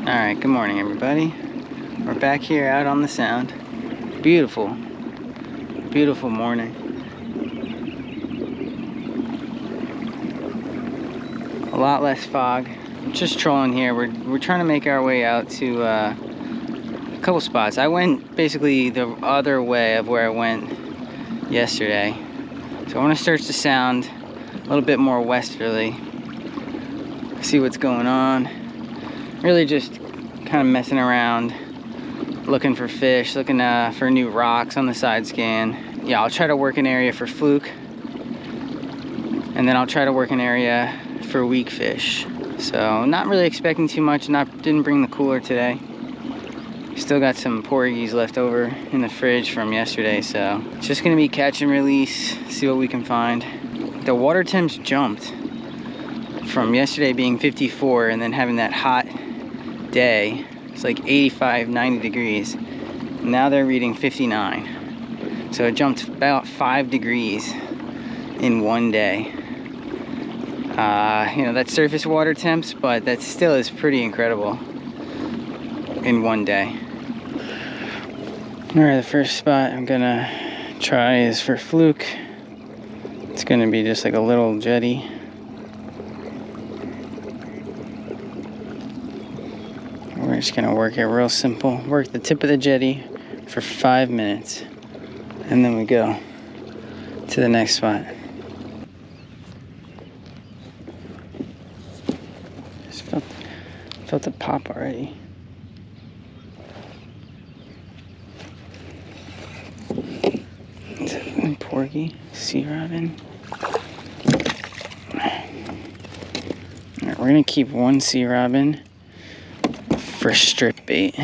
Alright, good morning everybody. We're back here out on the Sound. Beautiful, beautiful morning. A lot less fog. Just trolling here. We're trying to make our way out to a couple spots. I went basically the other way of where I went yesterday. So I want to search the Sound a little bit more westerly. See what's going on. Really just kind of messing around, looking for fish, looking for new rocks on the side scan. Yeah, I'll try to work an area for fluke, and then I'll try to work an area for weak fish. So not really expecting too much. Didn't bring the cooler today. Still got some porgies left over in the fridge from yesterday, so it's just gonna be catch and release, see what we can find. The water temps jumped from yesterday being 54 and then having that hot day. It's like 85, 90 degrees. Now they're reading 59. So it jumped about 5 degrees in one day. You know, that's surface water temps, but that still is pretty incredible in one day. All right, the first spot I'm gonna try is for fluke. It's gonna be just like a little jetty. We're just gonna work it real simple. Work the tip of the jetty for 5 minutes, and then we go to the next spot. Just felt the pop already. Is it a porgy? Sea robin? Alright, we're gonna keep one sea robin for strip bait.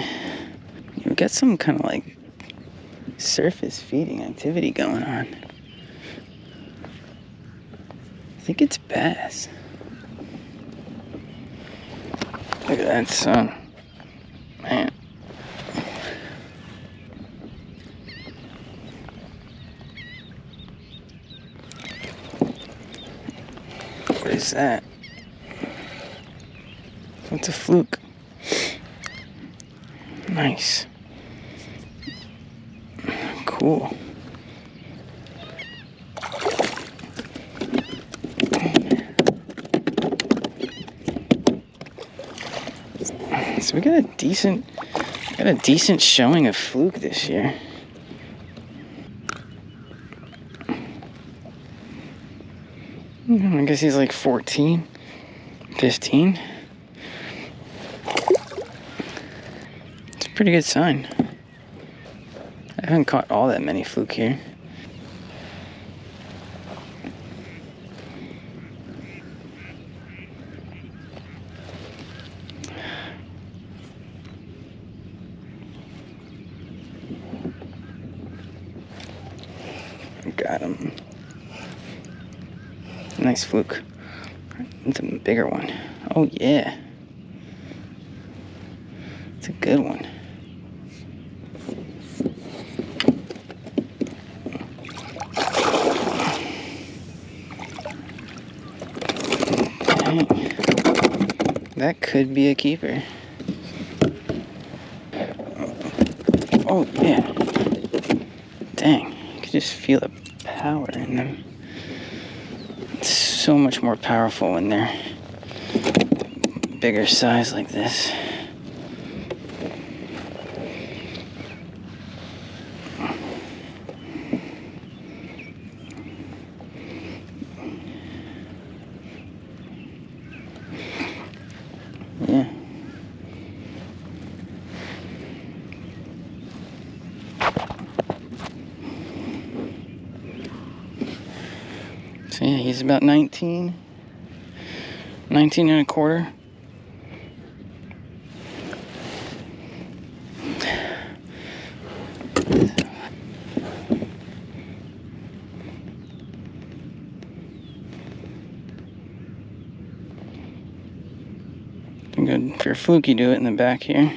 We got some kind of like surface feeding activity going on. I think it's bass. Look at that sun. Man. What is that? What's a fluke? Nice. Cool. So we got a decent showing of fluke this year. I guess he's like 14, 15. It's a pretty good sign. I haven't caught all that many fluke here. Got him. Nice fluke. It's a bigger one. Oh yeah. It's a good one. Dang. That could be a keeper. Oh yeah. Dang. You can just feel the power in them. It's so much more powerful when they're bigger size like this. Yeah. So yeah, he's about 19 and a quarter. Good for fluke, you do it in the back here.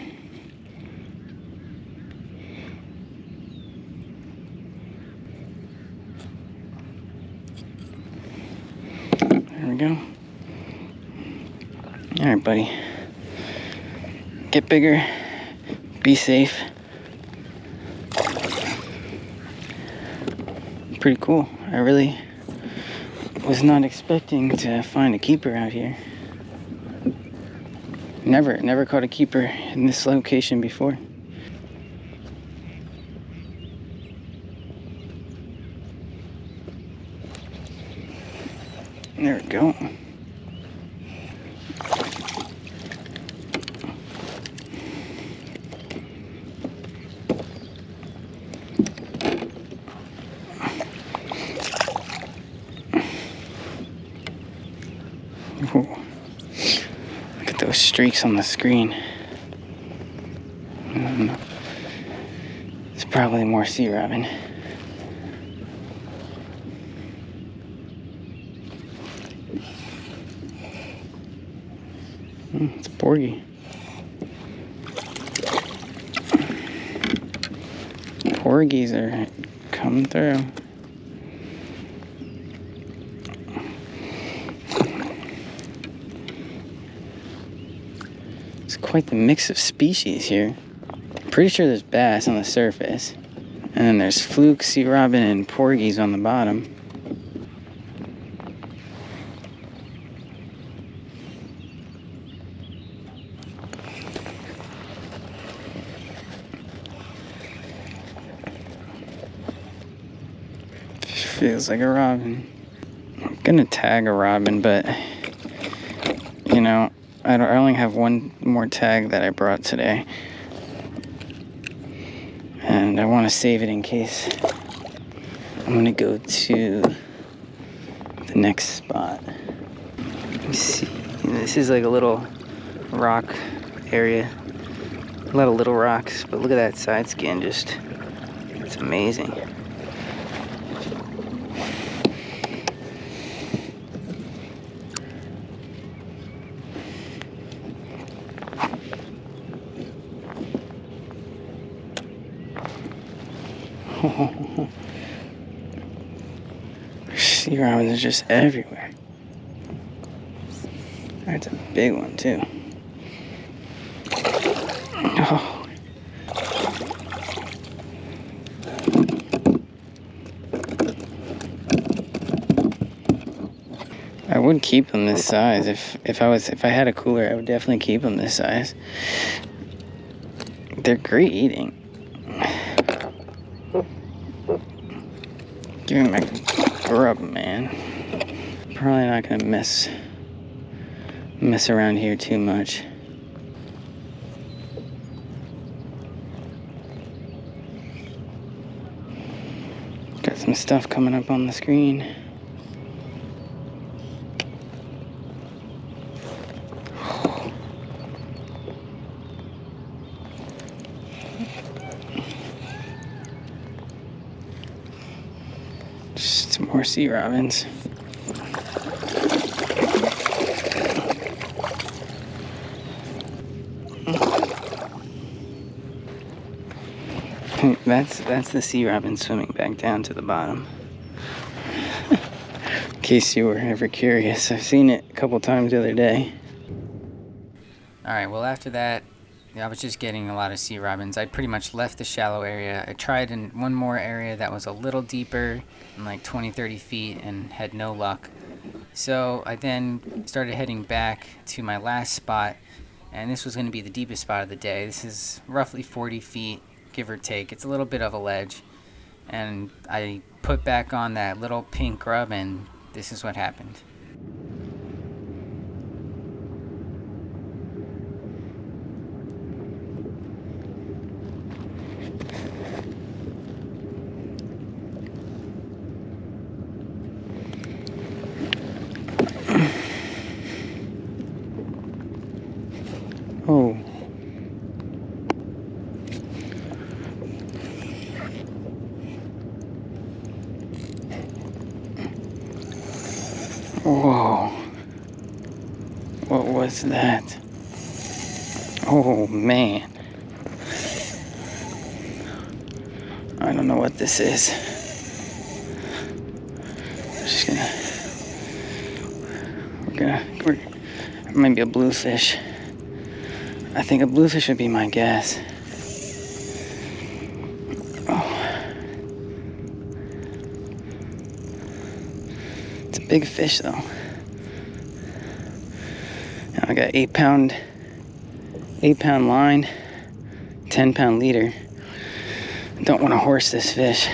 There we go. All right, buddy. get bigger, be safe. Pretty cool. I really was not expecting to find a keeper out here. Never caught a keeper in this location before. There we go. Ooh. Look at those streaks on the screen. It's probably more sea robin. It's a porgy. Porgies are coming through. It's quite the mix of species here. Pretty sure there's bass on the surface. And then there's fluke, sea robin, and porgies on the bottom. Feels like a robin. I'm gonna tag a robin, but you know, I only have one more tag that I brought today, and I want to save it in case. I'm gonna go to the next spot. Let me see. This is like a little rock area. A lot of little rocks, but look at that side skin. Just, it's amazing. Sea robins are just everywhere. That's a big one too. Oh. I would keep them this size. If I had a cooler, I would definitely keep them this size. They're great eating. Give me my grub, man. Probably not gonna mess around here too much. Got some stuff coming up on the screen. Just some more sea robins. That's the sea robin swimming back down to the bottom. In case you were ever curious, I've seen it a couple times the other day. Alright, well after that, I was just getting a lot of sea robins. I pretty much left the shallow area. I tried in one more area that was a little deeper, in like 20-30 feet, and had no luck. So I then started heading back to my last spot, and this was going to be the deepest spot of the day. This is roughly 40 feet, give or take. It's a little bit of a ledge. And I put back on that little pink grub, and this is what happened. Oh. Whoa. What was that? Oh, man. I don't know what this is. We're maybe a bluefish. I think a bluefish would be my guess. Oh. It's a big fish though. Now I got 8-pound line, 10-pound leader. Don't want to horse this fish.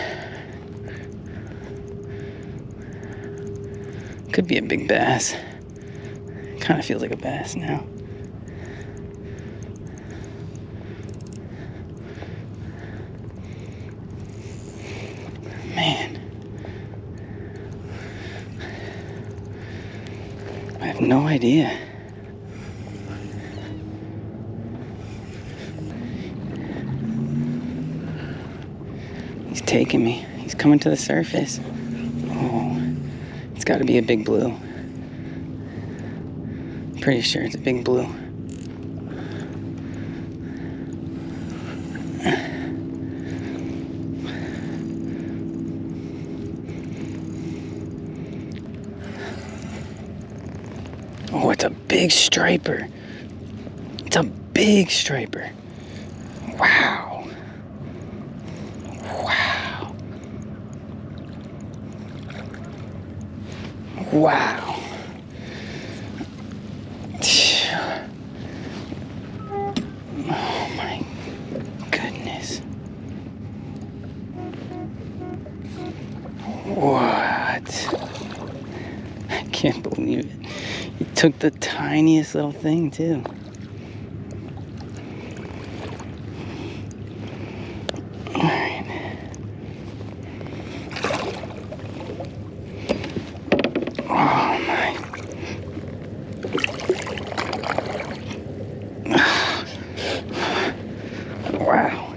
Could be a big bass. Kind of feels like a bass now. Man. I have no idea. He's taking me. He's coming to the surface. Oh, it's got to be a big blue. Pretty sure it's a big blue. Oh, it's a big striper. It's a big striper. Wow. Wow. Wow. Oh my goodness. What? I can't believe it. He took the tiniest little thing too. All right. Oh my. Wow.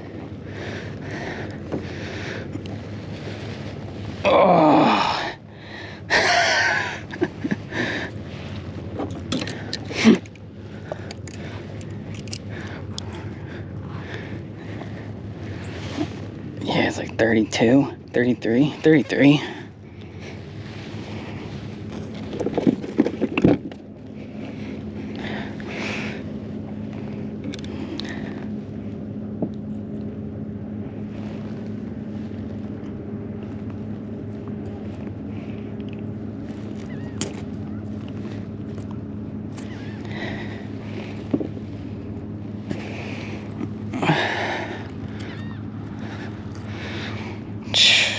Oh. Yeah, it's like 32, 33, 33.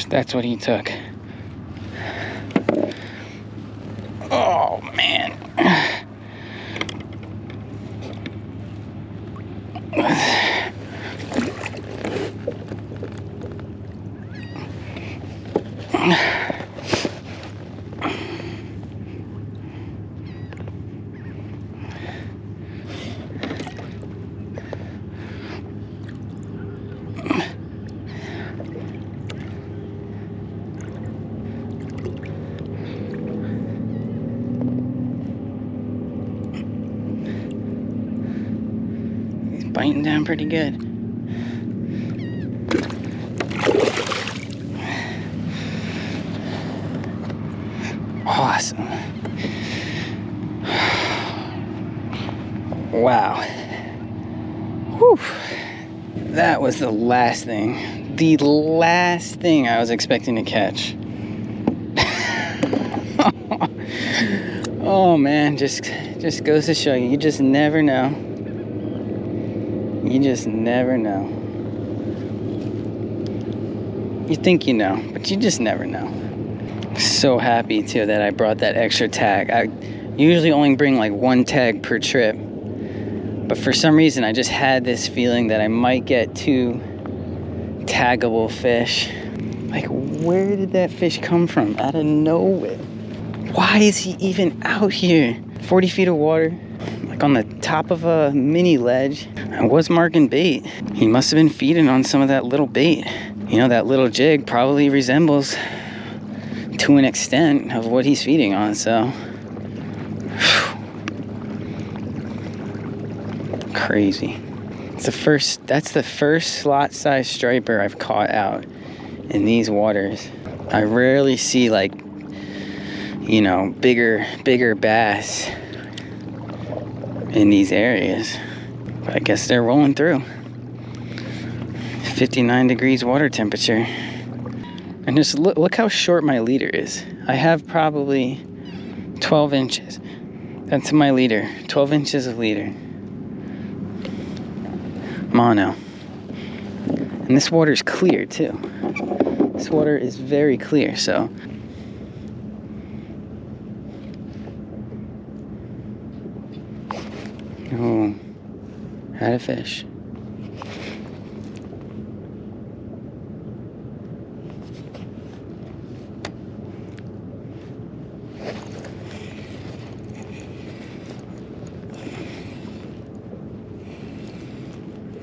That's what he took. Oh, man. Biting down pretty good. Awesome. Wow. Whew. That was the last thing. The last thing I was expecting to catch. Oh man, just goes to show you, you just never know. You just never know. You think you know, but you just never know. So happy too that I brought that extra tag. I usually only bring like one tag per trip, but for some reason I just had this feeling that I might get 2 taggable fish. Like, where did that fish come from? Out of nowhere. Why is he even out here? 40 feet of water, like on the top of a mini ledge. I was marking bait. He must have been feeding on some of that little bait. You know, that little jig probably resembles to an extent of what he's feeding on, so. Crazy. That's the first slot size striper I've caught out in these waters. I rarely see, like, you know, bigger bass in these areas. But I guess they're rolling through. 59 degrees water temperature. And just look how short my leader is. I have probably 12 inches. That's my leader. 12 inches of leader. Mono. And this water is clear too. This water is very clear, so. Oh, had a fish.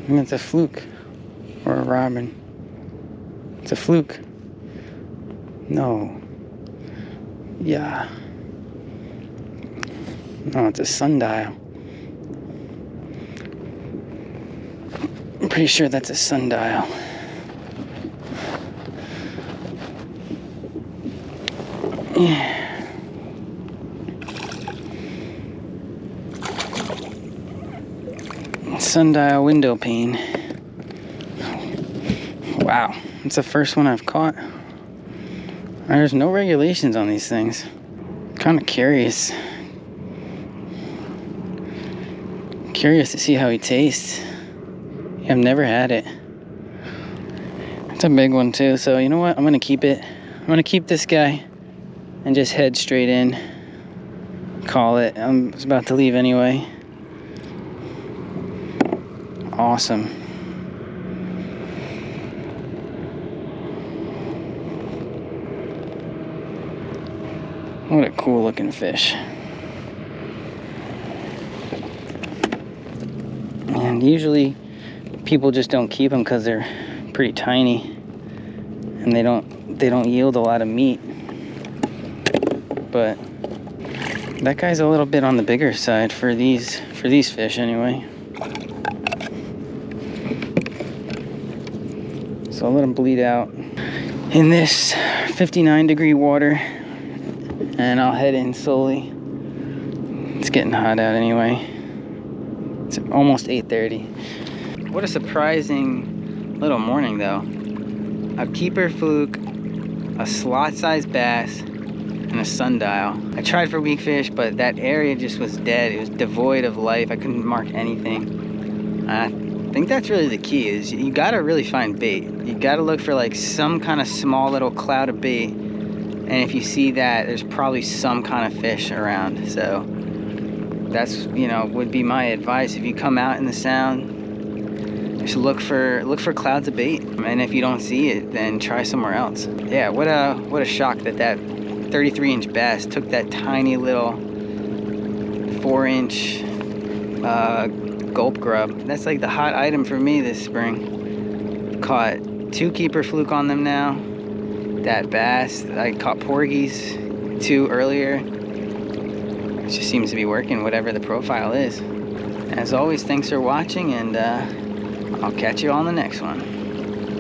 And it's a fluke or a robin. It's a fluke. No. Yeah. No, it's a sundial. I'm pretty sure that's a sundial. Yeah. Sundial window pane. Wow, it's the first one I've caught. There's no regulations on these things. Kind of curious. Curious to see how he tastes. I've never had it. It's a big one too, so you know what? I'm gonna keep it. I'm gonna keep this guy and just head straight in. Call it. I'm about to leave anyway. Awesome. What a cool looking fish. And usually people just don't keep them because they're pretty tiny and they don't yield a lot of meat. But that guy's a little bit on the bigger side for these fish anyway. So I'll let them bleed out in this 59 degree water and I'll head in slowly. It's getting hot out anyway. It's almost 8:30. What a surprising little morning though. A keeper fluke, a slot-sized bass, and a sundial. I tried for weak fish, but that area just was dead. It was devoid of life. I couldn't mark anything. I think that's really the key, is you gotta really find bait. You gotta look for like some kind of small little cloud of bait, and if you see that, there's probably some kind of fish around. So that's, you know, would be my advice. If you come out in the sound, just look for clouds of bait, and if you don't see it, then try somewhere else. Yeah, what a shock that 33-inch bass took that tiny little 4-inch gulp grub. That's like the hot item for me this spring. Caught 2 keeper fluke on them now. That bass, I caught porgies 2 earlier. It just seems to be working, whatever the profile is. As always, thanks for watching, and I'll catch you on the next one.